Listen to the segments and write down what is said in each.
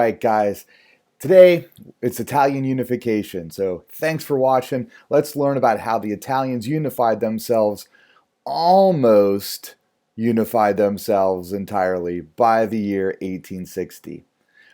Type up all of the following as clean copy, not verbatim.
right, guys. Today, it's Italian unification. So, thanks for watching. Let's learn about how the Italians almost unified themselves entirely by the year 1860.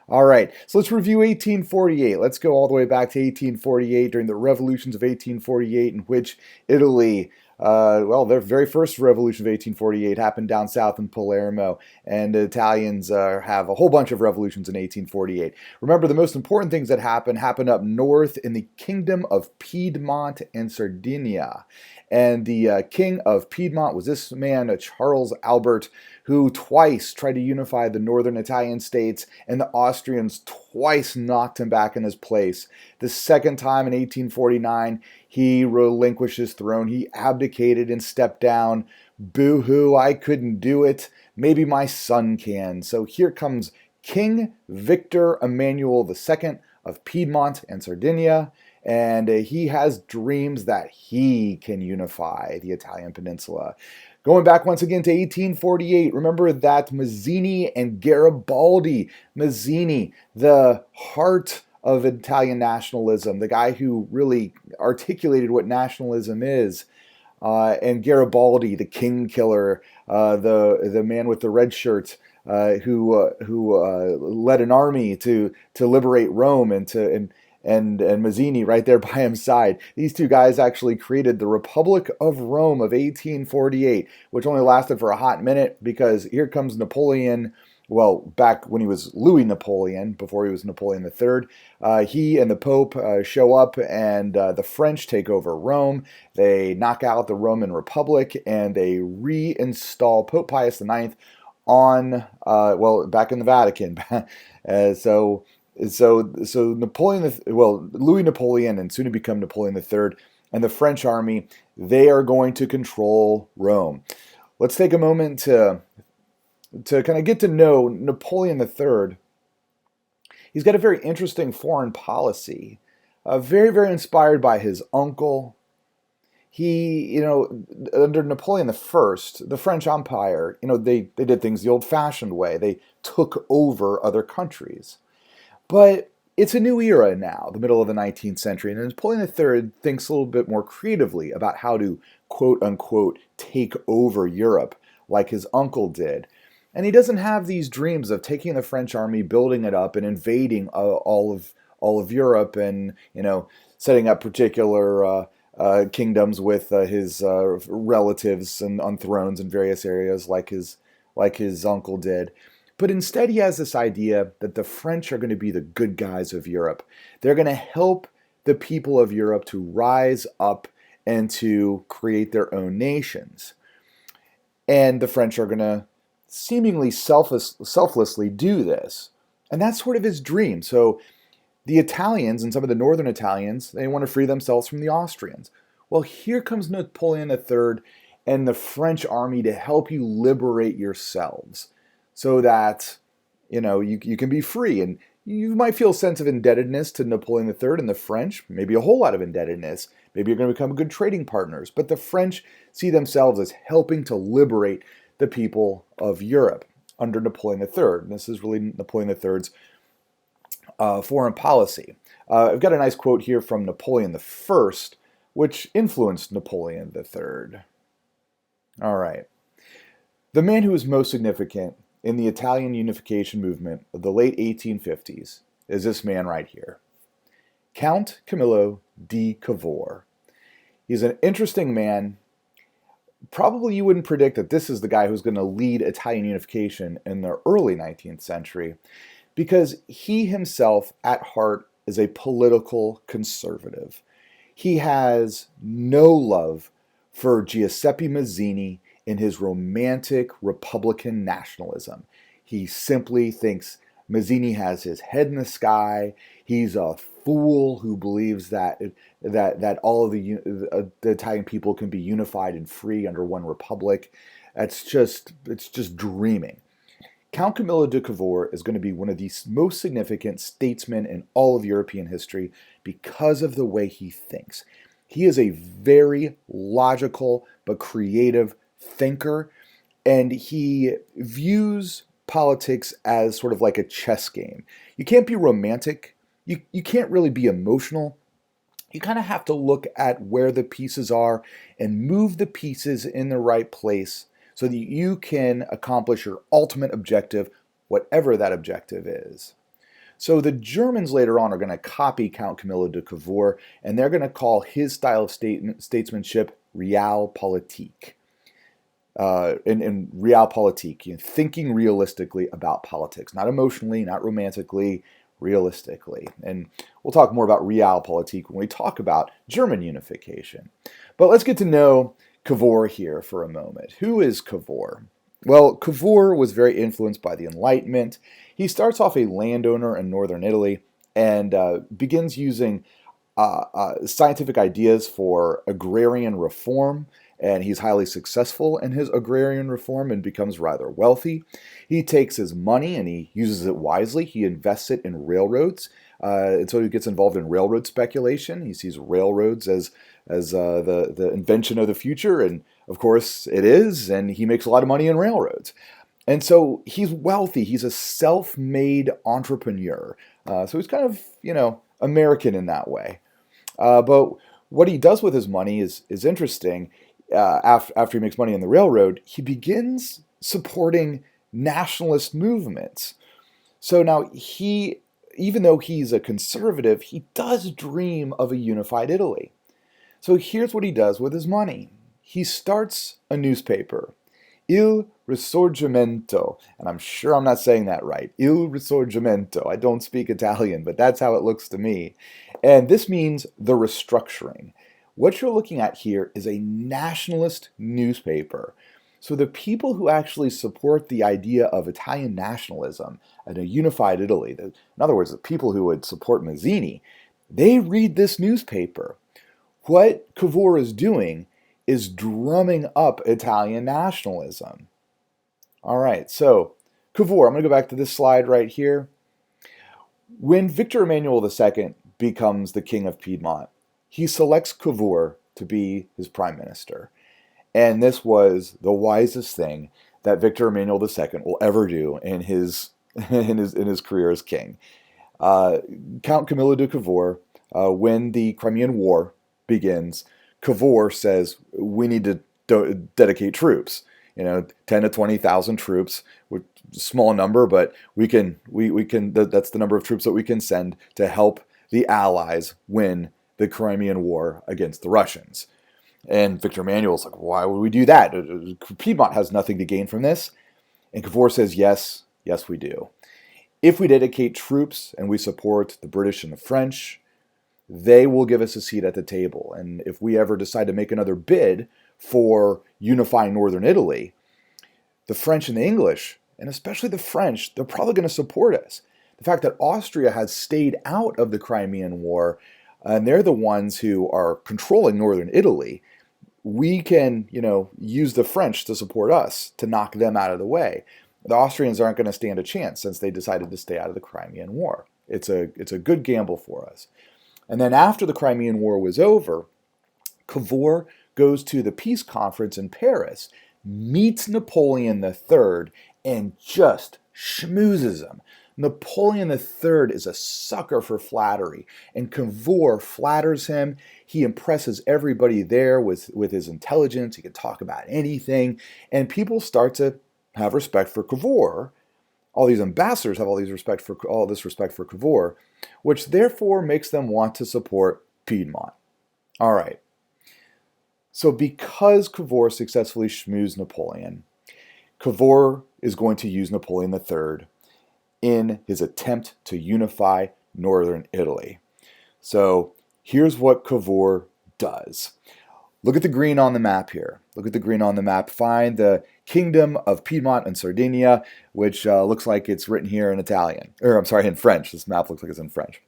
All right, so let's review 1848. Let's go all the way back to 1848 during the revolutions of 1848, in which Italy, their very first revolution of 1848 happened down south in Palermo, and the Italians have a whole bunch of revolutions in 1848. Remember, the most important things that happened up north in the Kingdom of Piedmont and Sardinia. And the king of Piedmont was this man, Charles Albert, who twice tried to unify the northern Italian states, and the Austrians twice knocked him back in his place. The second time in 1849, he relinquished his throne. He abdicated and stepped down. Boo-hoo, I couldn't do it. Maybe my son can. So here comes King Victor Emmanuel II of Piedmont and Sardinia, and he has dreams that he can unify the Italian peninsula. Going back once again to 1848, remember that Mazzini and Garibaldi, Mazzini, the heart of Italian nationalism, the guy who really articulated what nationalism is, and Garibaldi, the king killer, the man with the red shirt, who led an army to liberate Rome and Mazzini right there by his side. These two guys actually created the Republic of Rome of 1848, which only lasted for a hot minute because here comes Napoleon. Well, back when he was Louis Napoleon, before he was Napoleon III, he and the Pope show up, and the French take over Rome. They knock out the Roman Republic, and they reinstall Pope Pius IX back in the Vatican. So Louis Napoleon, and soon to become Napoleon III, and the French army, they are going to control Rome. Let's take a moment to kind of get to know Napoleon III. He's got a very interesting foreign policy, very, very inspired by his uncle. He, under Napoleon I, the French Empire, they did things the old-fashioned way. They took over other countries. But it's a new era now, the middle of the 19th century, and Napoleon III thinks a little bit more creatively about how to, quote-unquote, take over Europe like his uncle did. And he doesn't have these dreams of taking the French army, building it up, and invading all of Europe, and setting up particular kingdoms with his relatives and on thrones in various areas like his uncle did. But instead, he has this idea that the French are going to be the good guys of Europe. They're going to help the people of Europe to rise up and to create their own nations. And the French are going to seemingly selflessly do this. And that's sort of his dream. So the Italians, and some of the northern Italians, they want to free themselves from the Austrians. Well, here comes Napoleon III and the French army to help you liberate yourselves, so that you can be free. And you might feel a sense of indebtedness to Napoleon III and the French, maybe a whole lot of indebtedness. Maybe you're going to become good trading partners. But the French see themselves as helping to liberate the people of Europe under Napoleon III. And this is really Napoleon III's foreign policy. I've got a nice quote here from Napoleon I, which influenced Napoleon III. All right. The man who was most significant in the Italian unification movement of the late 1850s is this man right here, Count Camillo di Cavour. He's an interesting man. Probably you wouldn't predict that this is the guy who's going to lead Italian unification in the early 19th century, because he himself at heart is a political conservative. He has no love for Giuseppe Mazzini in his romantic Republican nationalism. He simply thinks Mazzini has his head in the sky. He's a fool who believes that all of the Italian people can be unified and free under one republic. It's just dreaming. Count Camillo de Cavour is going to be one of the most significant statesmen in all of European history because of the way he thinks. He is a very logical but creative thinker, and he views politics as sort of like a chess game. You can't be romantic. You can't really be emotional. You kind of have to look at where the pieces are and move the pieces in the right place so that you can accomplish your ultimate objective, whatever that objective is. So the Germans later on are going to copy Count Camillo de Cavour, and they're going to call his style of statesmanship realpolitik. In realpolitik, thinking realistically about politics, not emotionally, not romantically, realistically. And we'll talk more about realpolitik when we talk about German unification. But let's get to know Cavour here for a moment. Who is Cavour? Well, Cavour was very influenced by the Enlightenment. He starts off a landowner in northern Italy and begins using scientific ideas for agrarian reform, and he's highly successful in his agrarian reform and becomes rather wealthy. He takes his money and he uses it wisely. He invests it in railroads, and so he gets involved in railroad speculation. He sees railroads as the invention of the future, and of course it is, and he makes a lot of money in railroads. And so he's wealthy. He's a self-made entrepreneur. So he's kind of, American in that way. But what he does with his money is interesting. After he makes money in the railroad, he begins supporting nationalist movements. So now even though he's a conservative, he does dream of a unified Italy. So here's what he does with his money. He starts a newspaper, Il Risorgimento, and I'm sure I'm not saying that right. Il Risorgimento. I don't speak Italian, but that's how it looks to me. And this means the restructuring. What you're looking at here is a nationalist newspaper. So the people who actually support the idea of Italian nationalism and a unified Italy, in other words, the people who would support Mazzini, they read this newspaper. What Cavour is doing is drumming up Italian nationalism. All right, so Cavour, I'm going to go back to this slide right here. When Victor Emmanuel II becomes the king of Piedmont, he selects Cavour to be his prime minister. And this was the wisest thing that Victor Emmanuel II will ever do in his career as king. Count Camillo de Cavour, when the Crimean War begins, Cavour says we need to dedicate troops. 10 to 20,000 troops, small number, but we can that's the number of troops that we can send to help the Allies win the Crimean War against the Russians. And Victor Emmanuel's like, why would we do that? Piedmont has nothing to gain from this. And Cavour says, yes, we do. If we dedicate troops and we support the British and the French, they will give us a seat at the table. And if we ever decide to make another bid for unifying northern Italy, the French and the English, and especially the French, they're probably going to support us. The fact that Austria has stayed out of the Crimean War, and they're the ones who are controlling northern Italy, we can, use the French to support us, to knock them out of the way. The Austrians aren't going to stand a chance since they decided to stay out of the Crimean War. It's a good gamble for us. And then after the Crimean War was over, Cavour goes to the peace conference in Paris, meets Napoleon III, and just schmoozes him. Napoleon III is a sucker for flattery, and Cavour flatters him. He impresses everybody there with his intelligence. He can talk about anything, and people start to have respect for Cavour. All these ambassadors have all this respect for Cavour, which therefore makes them want to support Piedmont. All right. So because Cavour successfully schmoozed Napoleon, Cavour is going to use Napoleon III in his attempt to unify northern Italy. So here's what Cavour does. Look at the green on the map here. Look at the green on the map. Find the Kingdom of Piedmont and Sardinia, which looks like it's written here in Italian. In French. This map looks like it's in French.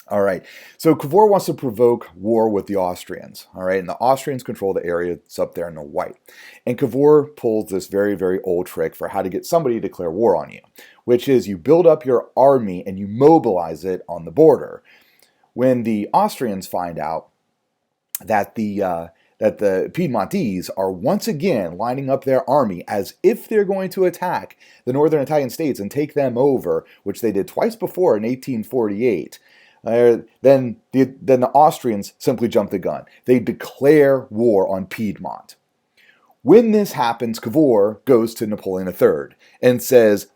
All right, so Cavour wants to provoke war with the Austrians, all right, and the Austrians control the area that's up there in the white. And Cavour pulls this very, very old trick for how to get somebody to declare war on you, which is you build up your army and you mobilize it on the border. When the Austrians find out that the that the Piedmontese are once again lining up their army as if they're going to attack the northern Italian states and take them over, which they did twice before in 1848. Then the Austrians simply jump the gun. They declare war on Piedmont. When this happens, Cavour goes to Napoleon III and says,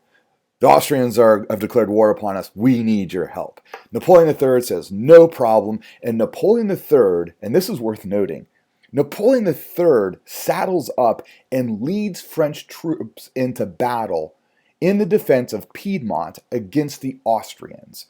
the Austrians have declared war upon us. We need your help. Napoleon III says, no problem. And Napoleon III, and this is worth noting, Napoleon III saddles up and leads French troops into battle in the defense of Piedmont against the Austrians.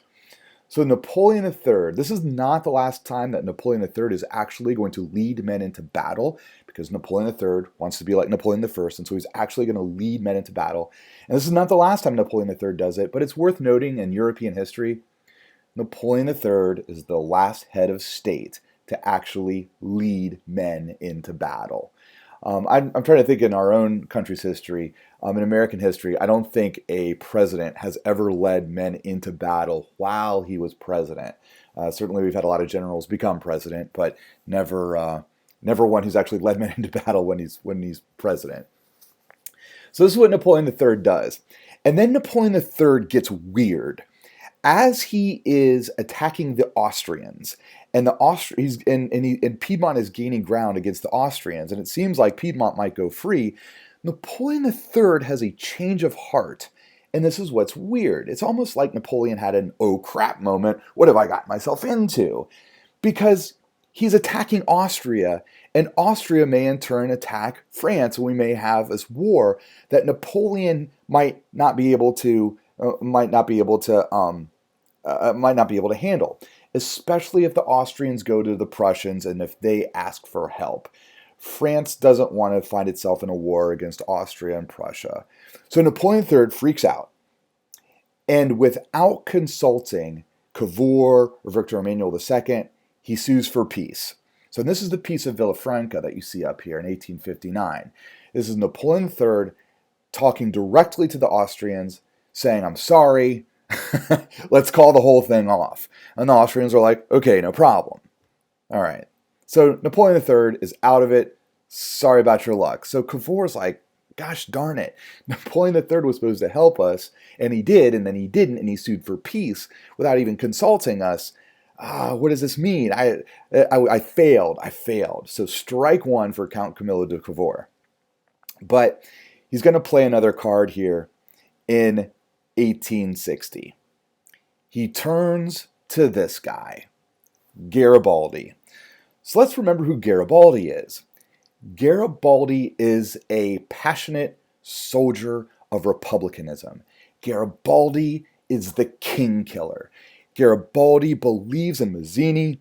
So Napoleon III, this is not the last time that Napoleon III is actually going to lead men into battle, because Napoleon III wants to be like Napoleon I, and so he's actually going to lead men into battle. And this is not the last time Napoleon III does it, but it's worth noting in European history, Napoleon III is the last head of state to actually lead men into battle. I'm trying to think in our own country's history, in American history, I don't think a president has ever led men into battle while he was president. Certainly we've had a lot of generals become president, but never one who's actually led men into battle when he's president. So this is what Napoleon III does. And then Napoleon III gets weird. As he is attacking the Austrians, and Piedmont is gaining ground against the Austrians, and it seems like Piedmont might go free, Napoleon III has a change of heart. And this is what's weird. It's almost like Napoleon had an oh crap moment. What have I got myself into? Because he's attacking Austria, and Austria may in turn attack France, and we may have this war that Napoleon might not be able to handle, especially if the Austrians go to the Prussians and if they ask for help. France doesn't want to find itself in a war against Austria and Prussia. So Napoleon III freaks out, and without consulting Cavour or Victor Emmanuel II, he sues for peace. So this is the Peace of Villafranca that you see up here in 1859. This is Napoleon III talking directly to the Austrians, saying, I'm sorry, let's call the whole thing off. And the Austrians are like, okay, no problem. All right. So Napoleon III is out of it. Sorry about your luck. So Cavour's like, gosh darn it. Napoleon III was supposed to help us, and he did, and then he didn't, and he sued for peace without even consulting us. What does this mean? I failed. So strike one for Count Camillo de Cavour. But he's going to play another card here in 1860. He turns to this guy, Garibaldi. So let's remember who Garibaldi is. Garibaldi is a passionate soldier of republicanism. Garibaldi is the king killer. Garibaldi believes in Mazzini.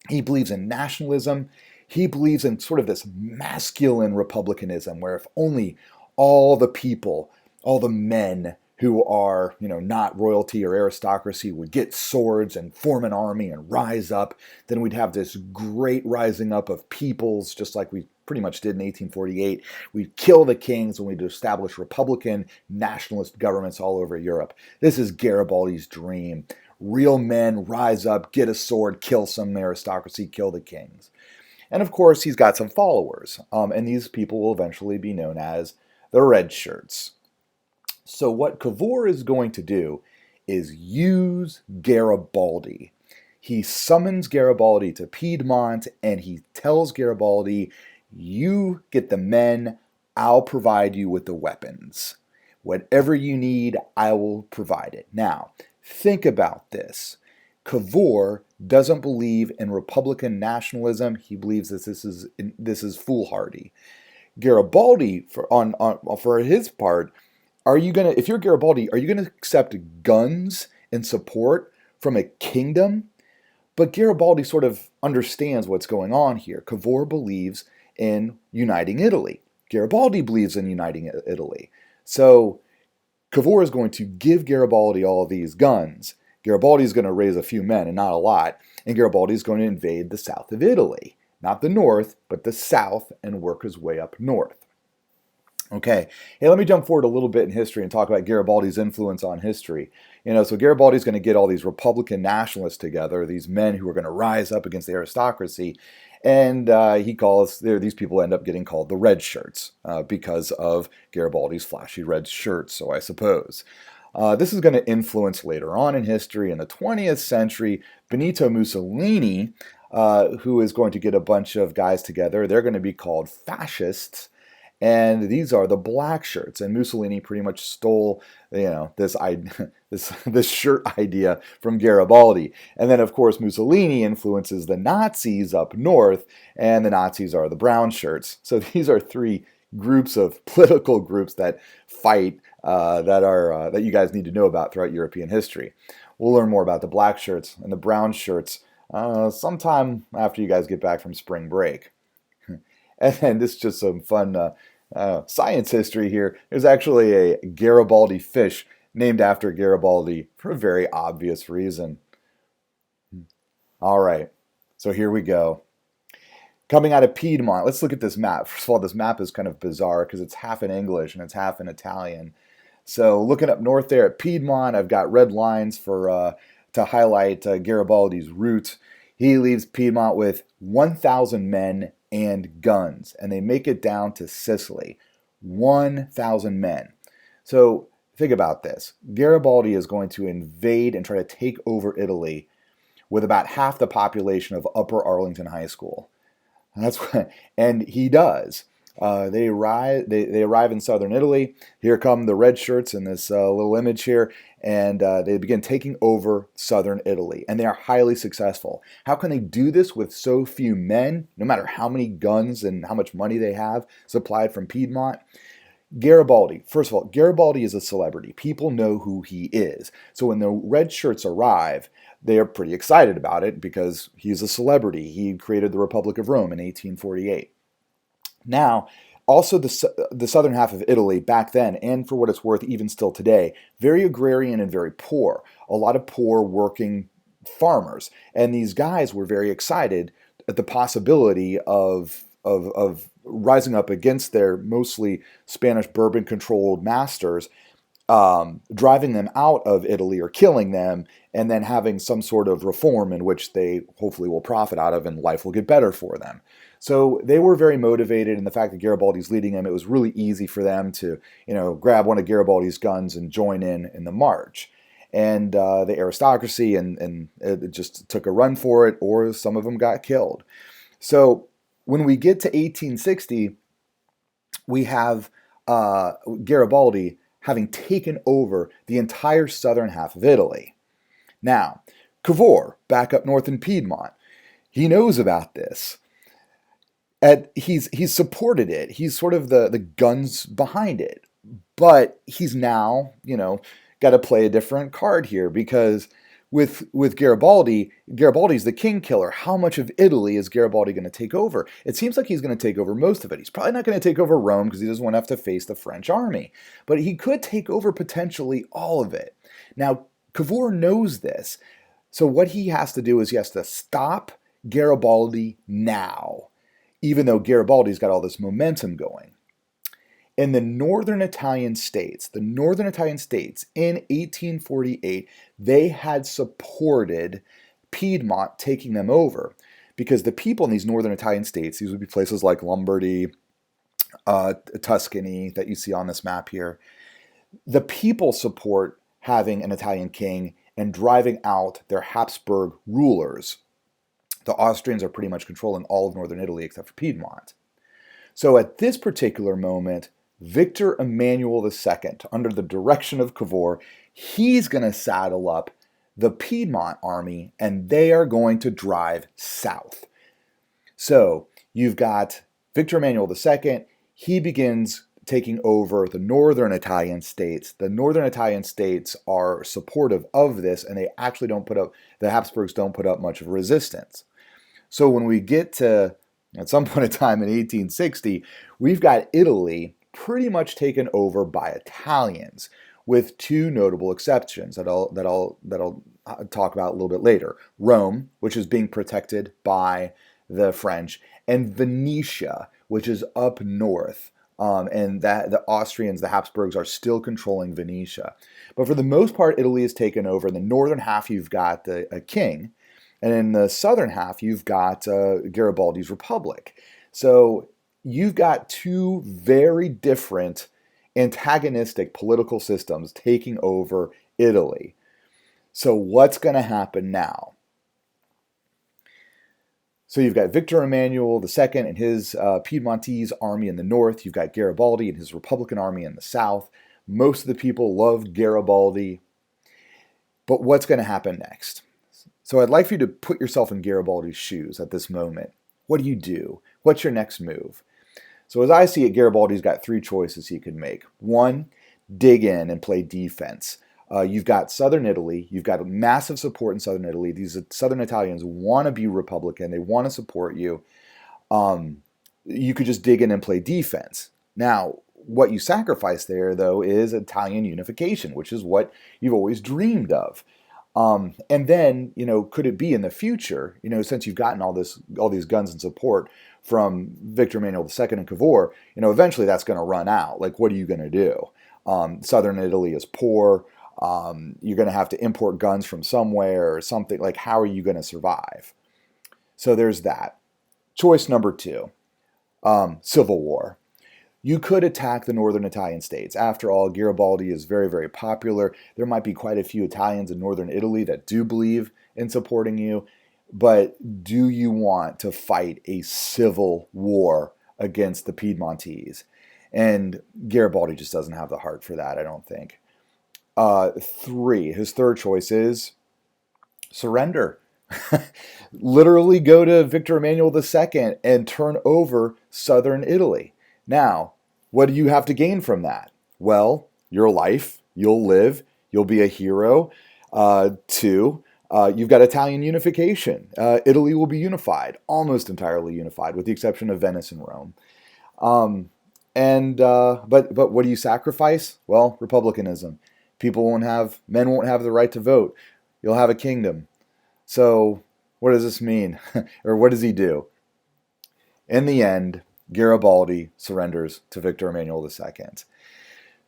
He believes in nationalism. He believes in sort of this masculine republicanism where if only all the people, all the men who are, not royalty or aristocracy would get swords and form an army and rise up, then we'd have this great rising up of peoples, just like we pretty much did in 1848. We'd kill the kings and we'd establish republican nationalist governments all over Europe. This is Garibaldi's dream. Real men rise up, get a sword, kill some aristocracy, kill the kings. And of course, he's got some followers, and these people will eventually be known as the Red Shirts. So what Cavour is going to do is use Garibaldi. He summons Garibaldi to Piedmont, and he tells Garibaldi, you get the men, I'll provide you with the weapons. Whatever you need, I will provide it. Now, think about this. Cavour doesn't believe in republican nationalism. He believes that this is foolhardy. Garibaldi, for his part, if you're Garibaldi, are you gonna accept guns and support from a kingdom? But Garibaldi sort of understands what's going on here. Cavour believes in uniting Italy. Garibaldi believes in uniting Italy. So Cavour is going to give Garibaldi all of these guns. Garibaldi is going to raise a few men and not a lot, and Garibaldi is going to invade the south of Italy. Not the north, but the south, and work his way up north. Okay, hey, let me jump forward a little bit in history and talk about Garibaldi's influence on history. So Garibaldi's going to get all these Republican nationalists together, these men who are going to rise up against the aristocracy, and he calls these people end up getting called the Red Shirts because of Garibaldi's flashy red shirts. So I suppose. This is going to influence later on in history. In the 20th century, Benito Mussolini, who is going to get a bunch of guys together, they're going to be called fascists, and these are the black shirts. And Mussolini pretty much stole, this this shirt idea from Garibaldi. And then, of course, Mussolini influences the Nazis up north, and the Nazis are the brown shirts. So these are three groups of political groups that fight that you guys need to know about throughout European history. We'll learn more about the black shirts and the brown shirts sometime after you guys get back from spring break. And then this is just some fun science history here. There's actually a Garibaldi fish named after Garibaldi for a very obvious reason. All right, so here we go. Coming out of Piedmont, let's look at this map. First of all, this map is kind of bizarre because it's half in English and it's half in Italian. So looking up north there at Piedmont, I've got red lines for to highlight Garibaldi's route. He leaves Piedmont with 1,000 men and guns, and they make it down to Sicily. 1,000 men. So think about this. Garibaldi is going to invade and try to take over Italy with about half the population of Upper Arlington High School. And he does. They arrive in southern Italy. Here come the red shirts in this little image here, and they begin taking over southern Italy, and they are highly successful. How can they do this with so few men, no matter how many guns and how much money they have supplied from Piedmont? Garibaldi, first of all, Garibaldi is a celebrity. People know who he is. So when the red shirts arrive, they are pretty excited about it because he's a celebrity. He created the Republic of Rome in 1848. Now, also the southern half of Italy back then, and for what it's worth, even still today, very agrarian and very poor. A lot of poor working farmers. And these guys were very excited at the possibility of rising up against their mostly Spanish Bourbon-controlled masters, driving them out of Italy or killing them, and then having some sort of reform in which they hopefully will profit out of and life will get better for them. So they were very motivated, and the fact that Garibaldi's leading them, it was really easy for them to, grab one of Garibaldi's guns and join in the march. And the aristocracy and it just took a run for it, or some of them got killed. So when we get to 1860, we have Garibaldi having taken over the entire southern half of Italy. Now, Cavour, back up north in Piedmont, he knows about this. He's supported it. He's sort of the guns behind it. But he's now, got to play a different card here because with Garibaldi, Garibaldi's the king killer. How much of Italy is Garibaldi going to take over? It seems like he's going to take over most of it. He's probably not going to take over Rome because he doesn't want to have to face the French army. But he could take over potentially all of it. Now, Cavour knows this. So what he has to do is he has to stop Garibaldi now, even though Garibaldi's got all this momentum going. In the northern Italian states in 1848, they had supported Piedmont taking them over because the people in these northern Italian states, these would be places like Lombardy, Tuscany that you see on this map here, the people support having an Italian king and driving out their Habsburg rulers. The Austrians are pretty much controlling all of northern Italy except for Piedmont. So at this particular moment, Victor Emmanuel II, under the direction of Cavour, he's going to saddle up the Piedmont army, and they are going to drive south. So you've got Victor Emmanuel II. He begins taking over the northern Italian states. The northern Italian states are supportive of this, and they actually the Habsburgs don't put up much of a resistance. So when we get to, at some point in time in 1860, we've got Italy pretty much taken over by Italians, with two notable exceptions that I'll talk about a little bit later. Rome, which is being protected by the French, and Venetia, which is up north and that the Austrians, the Habsburgs, are still controlling Venetia. But for the most part, Italy is taken over. In the northern half, you've got a king, and in the southern half, you've got Garibaldi's Republic. So you've got two very different antagonistic political systems taking over Italy. So what's going to happen now? So you've got Victor Emmanuel II and his Piedmontese army in the north. You've got Garibaldi and his Republican army in the south. Most of the people love Garibaldi. But what's going to happen next? So I'd like for you to put yourself in Garibaldi's shoes at this moment. What do you do? What's your next move? So as I see it, Garibaldi's got three choices he could make. One, dig in and play defense. You've got southern Italy. You've got massive support in southern Italy. These southern Italians want to be Republican. They want to support you. You could just dig in and play defense. Now, what you sacrifice there, though, is Italian unification, which is what you've always dreamed of. And then, could it be in the future, since you've gotten all these guns and support from Victor Emmanuel II and Cavour, eventually that's going to run out. Like, what are you going to do? Southern Italy is poor. You're going to have to import guns from somewhere or something. Like, how are you going to survive? So there's that. Choice number two, civil war. You could attack the northern Italian states. After all, Garibaldi is very, very popular. There might be quite a few Italians in northern Italy that do believe in supporting you. But do you want to fight a civil war against the Piedmontese? And Garibaldi just doesn't have the heart for that, I don't think. His third choice is surrender. Literally go to Victor Emmanuel II and turn over southern Italy. Now, what do you have to gain from that? Well, your life, you'll live, you'll be a hero. Two, you've got Italian unification. Italy will be unified, almost entirely unified, with the exception of Venice and Rome. But what do you sacrifice? Well, republicanism. Men won't have the right to vote. You'll have a kingdom. So what does this mean? Or what does he do? In the end, Garibaldi surrenders to Victor Emmanuel II.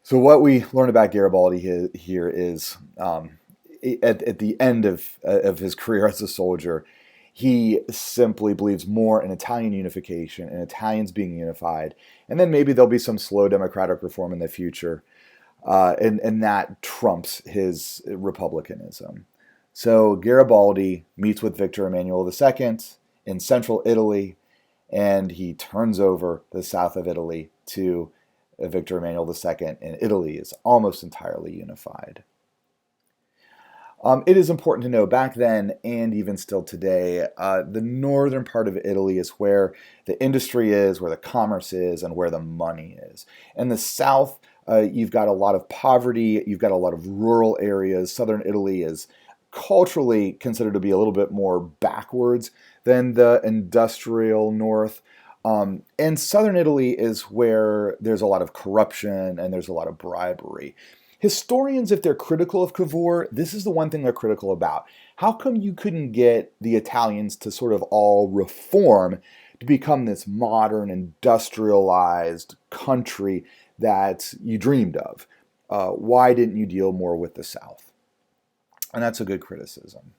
So what we learn about Garibaldi here is at the end of his career as a soldier, he simply believes more in Italian unification and Italians being unified. And then maybe there'll be some slow democratic reform in the future. And that trumps his republicanism. So Garibaldi meets with Victor Emmanuel II in central Italy, and he turns over the south of Italy to Victor Emmanuel II, and Italy is almost entirely unified. It is important to know back then, and even still today, the northern part of Italy is where the industry is, where the commerce is, and where the money is. In the south, you've got a lot of poverty, you've got a lot of rural areas. Southern Italy is culturally considered to be a little bit more backwards than the industrial north. And southern Italy is where there's a lot of corruption and there's a lot of bribery. Historians, if they're critical of Cavour, this is the one thing they're critical about. How come you couldn't get the Italians to sort of all reform to become this modern, industrialized country that you dreamed of? Why didn't you deal more with the South? And that's a good criticism.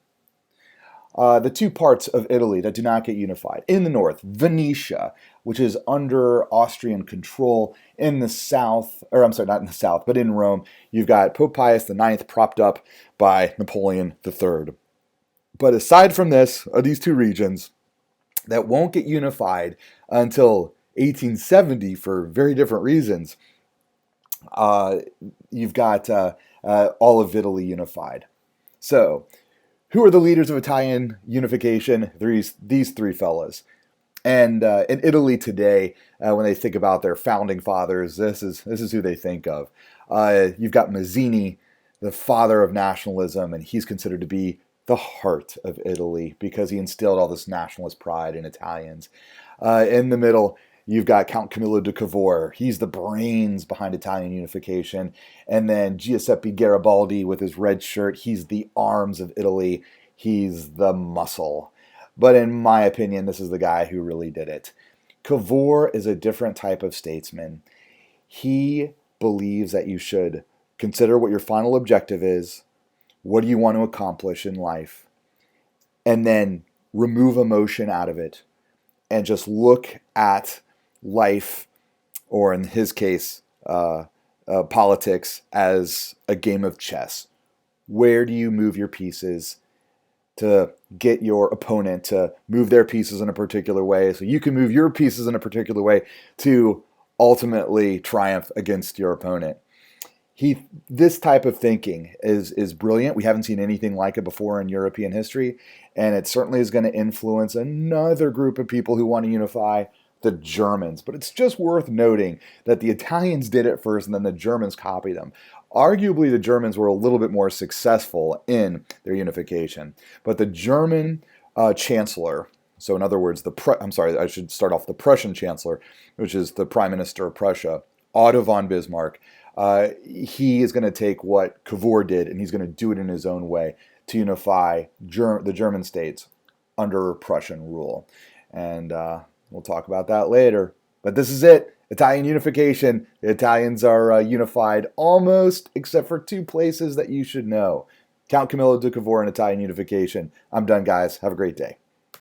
The two parts of Italy that do not get unified. In the north, Venetia, which is under Austrian control. In the south, or I'm sorry, not in the south, but in Rome, you've got Pope Pius IX propped up by Napoleon III. But aside from this, these two regions that won't get unified until 1870 for very different reasons, you've got all of Italy unified. So, who are the leaders of Italian unification? These three fellas. And in Italy today, when they think about their founding fathers, this is who they think of. You've got Mazzini, the father of nationalism, and he's considered to be the heart of Italy because he instilled all this nationalist pride in Italians. In the middle, you've got Count Camillo de Cavour. He's the brains behind Italian unification. And then Giuseppe Garibaldi with his red shirt. He's the arms of Italy. He's the muscle. But in my opinion, this is the guy who really did it. Cavour is a different type of statesman. He believes that you should consider what your final objective is, what do you want to accomplish in life, and then remove emotion out of it and just look at life, or in his case, politics, as a game of chess. Where do you move your pieces to get your opponent to move their pieces in a particular way so you can move your pieces in a particular way to ultimately triumph against your opponent? This type of thinking is brilliant. We haven't seen anything like it before in European history, and it certainly is going to influence another group of people who want to unify, the Germans. But it's just worth noting that the Italians did it first and then the Germans copied them. Arguably, the Germans were a little bit more successful in their unification, but the German chancellor, so in other words, I'm sorry, I should start off the Prussian chancellor, which is the prime minister of Prussia, Otto von Bismarck. He is going to take what Cavour did and he's going to do it in his own way to unify the German states under Prussian rule. And we'll talk about that later. But this is it. Italian unification. The Italians are unified almost, except for two places that you should know. Count Camillo de Cavour and Italian unification. I'm done, guys. Have a great day.